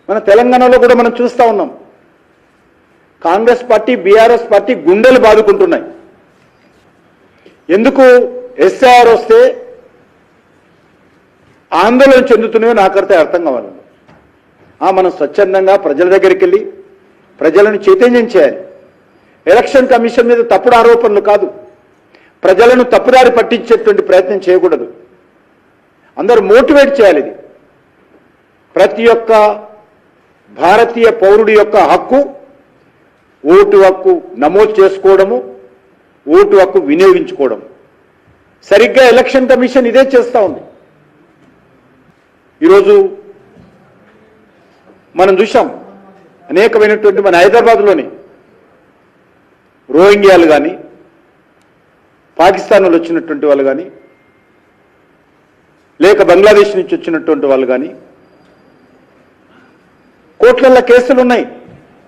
మన తెలంగాణలో కూడా మనం చూస్తూ ఉన్నాం. కాంగ్రెస్ పార్టీ బీఆర్ఎస్ పార్టీ గుండెలు బాదుకుంటున్నాయి. ఎందుకు ఎస్ఐఆర్ వస్తే ఆందోళన చెందుతున్నాయో నాకైతే అర్థం కావాలి. మనం స్వచ్ఛందంగా ప్రజల దగ్గరికి వెళ్ళి ప్రజలను చైతన్యం చేయాలి. ఎలక్షన్ కమిషన్ మీద తప్పుడు ఆరోపణలు కాదు, ప్రజలను తప్పుదారి పట్టించేటువంటి ప్రయత్నం చేయకూడదు. అందరూ మోటివేట్ చేయాలి. ఇది ప్రతి ఒక్క భారతీయ పౌరుడి యొక్క హక్కు, ఓటు హక్కు నమోదు చేసుకోవడము, ఓటు హక్కు వినియోగించుకోవడం. సరిగ్గా ఎలక్షన్ కమిషన్ ఇదే చేస్తూ ఉంది. ఈరోజు మనం చూసాం అనేకమైనటువంటి మన హైదరాబాద్లోని రోహింగ్యాలు కానీ, పాకిస్తాన్ వాళ్ళు వచ్చినటువంటి వాళ్ళు కానీ, లేక బంగ్లాదేశ్ నుంచి వచ్చినటువంటి వాళ్ళు కానీ కోట్లల్లో కేసులు ఉన్నాయి.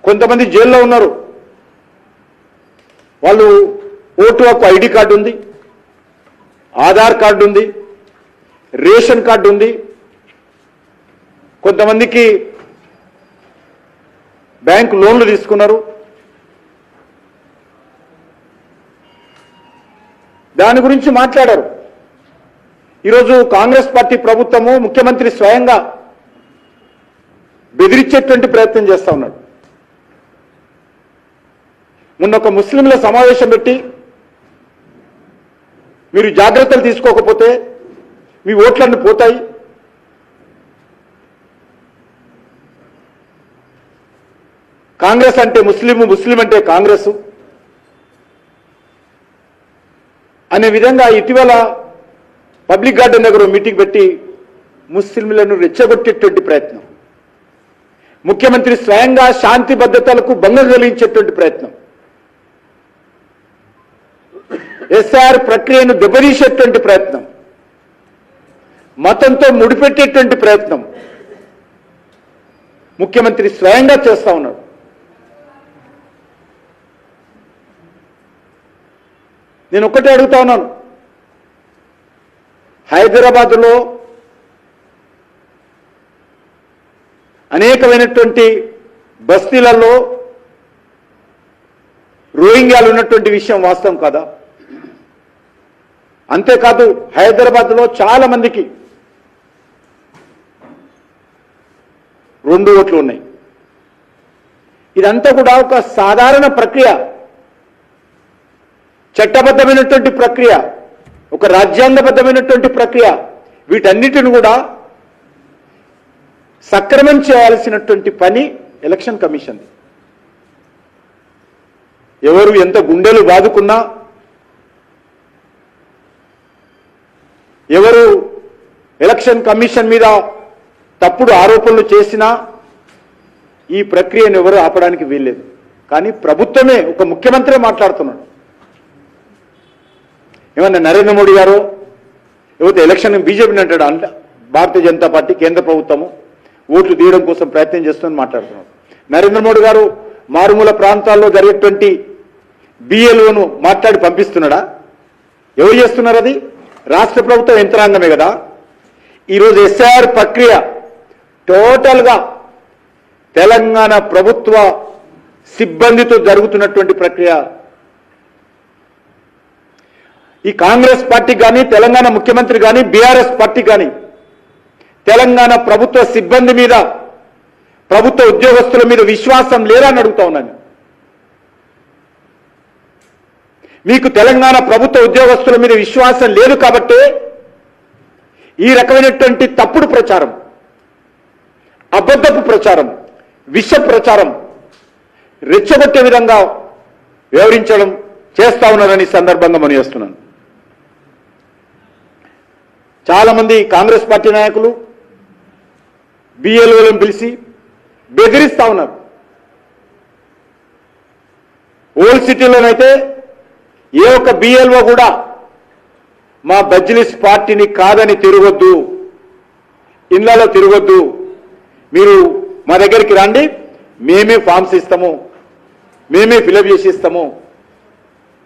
కొంతమంది జైల్లో ఉన్నారు. వాళ్ళు ఓటు హక్కు ఐడి కార్డు ఉంది, ఆధార్ కార్డు ఉంది, రేషన్ కార్డు ఉంది, కొంతమందికి బ్యాంకు లోన్లు తీసుకున్నారు. దాని గురించి మాట్లాడారు. ఈరోజు కాంగ్రెస్ పార్టీ ప్రభుత్వము, ముఖ్యమంత్రి స్వయంగా బెదిరించేటువంటి ప్రయత్నం చేస్తూ ఉన్నాడు. మొన్న ఒక ముస్లింల సమావేశం పెట్టి మీరు జాగ్రత్తలు తీసుకోకపోతే మీ ఓట్లన్నీ పోతాయి, కాంగ్రెస్ అంటే ముస్లిం, ముస్లిం అంటే కాంగ్రెస్ అనే విధంగా ఇటీవల పబ్లిక్ గార్డెన్ దగ్గర మీటింగ్ పెట్టి ముస్లింలను రెచ్చగొట్టేటువంటి ప్రయత్నం, ముఖ్యమంత్రి స్వయంగా శాంతి భద్రతలకు భంగం కలిగించేటువంటి ప్రయత్నం, ఎస్ఆర్ ప్రక్రియను దెబ్బతీసేటువంటి ప్రయత్నం, మతంతో ముడిపెట్టేటువంటి ప్రయత్నం ముఖ్యమంత్రి స్వయంగా చేస్తా ఉన్నాడు. నేను ఒక్కటే అడుగుతా ఉన్నాను, హైదరాబాదులో అనేకమైనటువంటి బస్తీలలో రోహింగ్యాలు ఉన్నటువంటి విషయం వాస్తవం కాదా? అంతేకాదు హైదరాబాద్లో చాలా మందికి 2 ఓట్లు ఉన్నాయి. ఇదంతా కూడా ఒక సాధారణ ప్రక్రియ, చట్టబద్ధమైనటువంటి ప్రక్రియ, ఒక రాజ్యాంగబద్ధమైనటువంటి ప్రక్రియ. వీటన్నిటిని కూడా సక్రమం చేయాల్సినటువంటి పని ఎలక్షన్ కమిషన్. ఎవరు ఎంత గుండెలు బాదుకున్నా, ఎవరు ఎలక్షన్ కమిషన్ మీద తప్పుడు ఆరోపణలు చేసినా ఈ ప్రక్రియను ఎవరు ఆపడానికి వీల్లేదు. కానీ ప్రభుత్వమే, ఒక ముఖ్యమంత్రి మాట్లాడుతున్నాడు. ఏమన్నా నరేంద్ర మోడీ గారు లేకపోతే ఎలక్షన్ బీజేపీని అంటాడు, అంట భారతీయ జనతా పార్టీ కేంద్ర ప్రభుత్వము ఓట్లు తీయడం కోసం ప్రయత్నం చేస్తుందని మాట్లాడుతున్నాడు. నరేంద్ర మోడీ గారు మారుమూల ప్రాంతాల్లో జరిగేటువంటి బిఎల్ఓను మాట్లాడి పంపిస్తున్నాడా? ఎవరు చేస్తున్నారు? అది రాష్ట్ర ప్రభుత్వ యంత్రాంగమే కదా. ఈరోజు ఎస్ఐఆర్ ప్రక్రియ టోటల్గా తెలంగాణ ప్రభుత్వ సిబ్బందితో జరుగుతున్నటువంటి ప్రక్రియ. ఈ కాంగ్రెస్ పార్టీ కానీ, తెలంగాణ ముఖ్యమంత్రి కానీ, బీఆర్ఎస్ పార్టీ కానీ తెలంగాణ ప్రభుత్వ సిబ్బంది మీద, ప్రభుత్వ ఉద్యోగస్తుల మీద విశ్వాసం లేరా అని అడుగుతా ఉన్నాను. మీకు తెలంగాణ ప్రభుత్వ ఉద్యోగస్తుల మీద విశ్వాసం లేదు కాబట్టి ఈ రకమైనటువంటి తప్పుడు ప్రచారం, అబద్ధపు ప్రచారం, విష ప్రచారం, రెచ్చగొట్టే విధంగా వ్యవహరించడం చేస్తా ఉన్నారని సందర్భంగా మనం చేస్తున్నాను. చాలా మంది కాంగ్రెస్ పార్టీ నాయకులు బిఎల్ఓలను పిలిచి బెదిరిస్తా ఉన్నారు. ఓల్డ్ సిటీలోనైతే ఏ ఒక్క బిఎల్ఓ కూడా మా బజ్లిస్ పార్టీని కాదని తిరగొద్దు, ఇళ్లలో తిరగొద్దు, మీరు మా దగ్గరికి రండి, మేమే ఫామ్స్ ఇస్తాము, మేమే ఫిలప్ చేసి ఇస్తాము,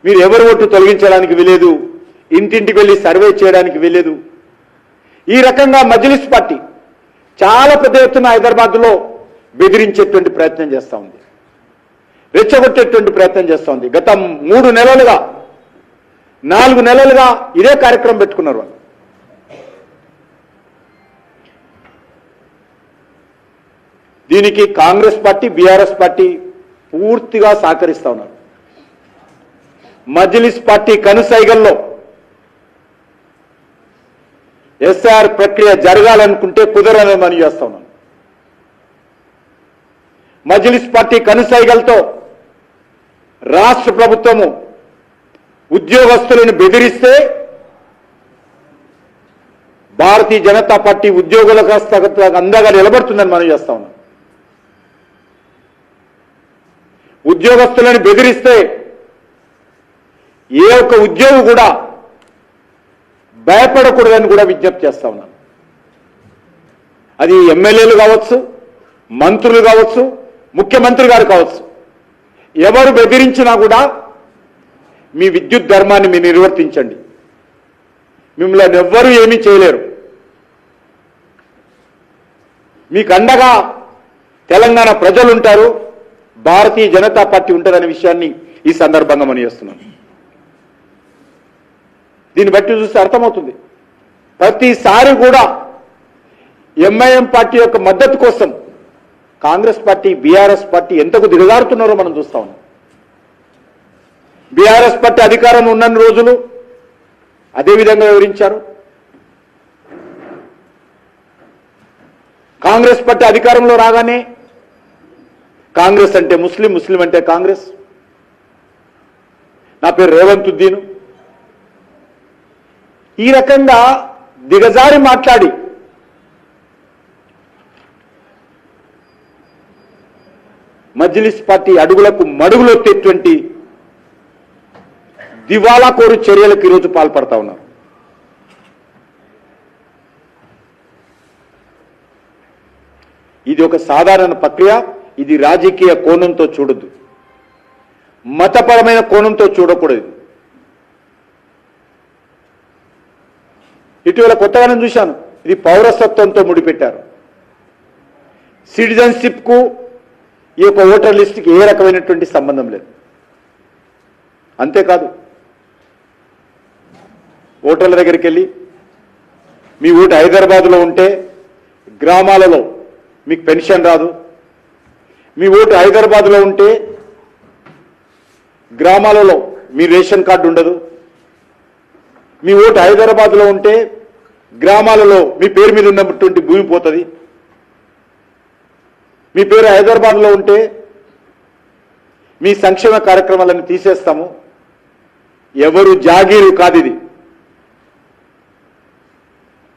మీరు ఎవరు ఓటు తొలగించడానికి వీలేదు, ఇంటింటికి వెళ్ళి సర్వే చేయడానికి వీలేదు. ఈ రకంగా మజ్లిస్ పార్టీ చాలా పెద్ద ఎత్తున హైదరాబాద్లో బెదిరించేటువంటి ప్రయత్నం చేస్తూ ఉంది, రెచ్చగొట్టేటువంటి ప్రయత్నం చేస్తూ ఉంది. గత 3 నెలలుగా 4 నెలలుగా ఇదే కార్యక్రమం పెట్టుకున్నారు వాళ్ళు. దీనికి కాంగ్రెస్ పార్టీ, బీఆర్ఎస్ పార్టీ పూర్తిగా సహకరిస్తూ ఉన్నారు. మజ్లిస్ పార్టీ కనుసైగల్లో ఎస్ఆర్ ప్రక్రియ జరగాలనుకుంటే కుదరని మనం చేస్తా ఉన్నాం. మజ్లిస్ పార్టీ కనుసైగలతో రాష్ట్ర ప్రభుత్వము ఉద్యోగస్తులను బెదిరిస్తే భారతీయ జనతా పార్టీ ఉద్యోగులకు అండగా నిలబడుతుందని మనం చేస్తా ఉన్నాం. ఉద్యోగస్తులను బెదిరిస్తే ఏ ఒక్క ఉద్యోగి కూడా భయపడకూడదని కూడా విజ్ఞప్తి చేస్తా ఉన్నాను. అది ఎమ్మెల్యేలు కావచ్చు, మంత్రులు కావచ్చు, ముఖ్యమంత్రి గారు కావచ్చు, ఎవరు బెదిరించినా కూడా మీ విద్యుత్ ధర్మాన్ని మీరు నిర్వర్తించండి, మిమ్మల్ని ఎవ్వరూ ఏమీ చేయలేరు, మీకు అండగా తెలంగాణ ప్రజలు ఉంటారు, భారతీయ జనతా పార్టీ ఉంటుందనే విషయాన్ని ఈ సందర్భంగా మనం చేస్తున్నాం. దీన్ని బట్టి చూస్తే అర్థమవుతుంది. ప్రతిసారి కూడా ఎంఐఎం పార్టీ యొక్క మద్దతు కోసం కాంగ్రెస్ పార్టీ, బీఆర్ఎస్ పార్టీ ఎంతకు దిగజారుతున్నారో మనం చూస్తా ఉన్నాం. బీఆర్ఎస్ పార్టీ అధికారం ఉన్న రోజులు అదే విధంగా వివరించారు. కాంగ్రెస్ పార్టీ అధికారంలో రాగానే కాంగ్రెస్ అంటే ముస్లిం, ముస్లిం అంటే కాంగ్రెస్, నా పేరు రేవంత్ ఉద్దీన్, ఈ రకంగా దిగజారి మాట్లాడి మజ్లిస్ పార్టీ అడుగులకు మడుగులొత్తేటువంటి దివాలా కోరు చర్యలకు ఈరోజు పాల్పడతా ఉన్నారు. ఇది ఒక సాధారణ ప్రక్రియ. ఇది రాజకీయ కోణంతో చూడొద్దు, మతపరమైన కోణంతో చూడకూడదు. ఇటీవల కొత్తగానే చూశాను, ఇది పౌరసత్వంతో ముడిపెట్టారు. సిటిజన్షిప్ కు ఈ యొక్క ఓటర్ లిస్టుకి ఏ రకమైనటువంటి సంబంధం లేదు. అంతేకాదు, ఓటర్ల దగ్గరికి వెళ్ళి మీ ఓటు హైదరాబాద్లో ఉంటే గ్రామాలలో మీకు పెన్షన్ రాదు, మీ ఓటు హైదరాబాద్లో ఉంటే గ్రామాలలో మీ రేషన్ కార్డు ఉండదు, మీ ఓటు హైదరాబాద్లో ఉంటే గ్రామాలలో మీ పేరు మీద ఉన్నటువంటి భూమి పోతుంది, మీ పేరు హైదరాబాద్లో ఉంటే మీ సంక్షేమ కార్యక్రమాలను తీసేస్తాము. ఎవరు జాగీరు కాదు, ఇది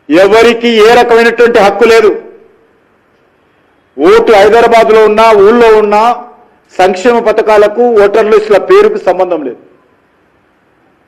ఎవరికి ఏ రకమైనటువంటి హక్కు లేదు. ఓటు హైదరాబాద్లో ఉన్నా, ఊళ్ళో ఉన్నా సంక్షేమ పథకాలకు ఓటర్ లిస్టుల పేరుకు సంబంధం లేదు.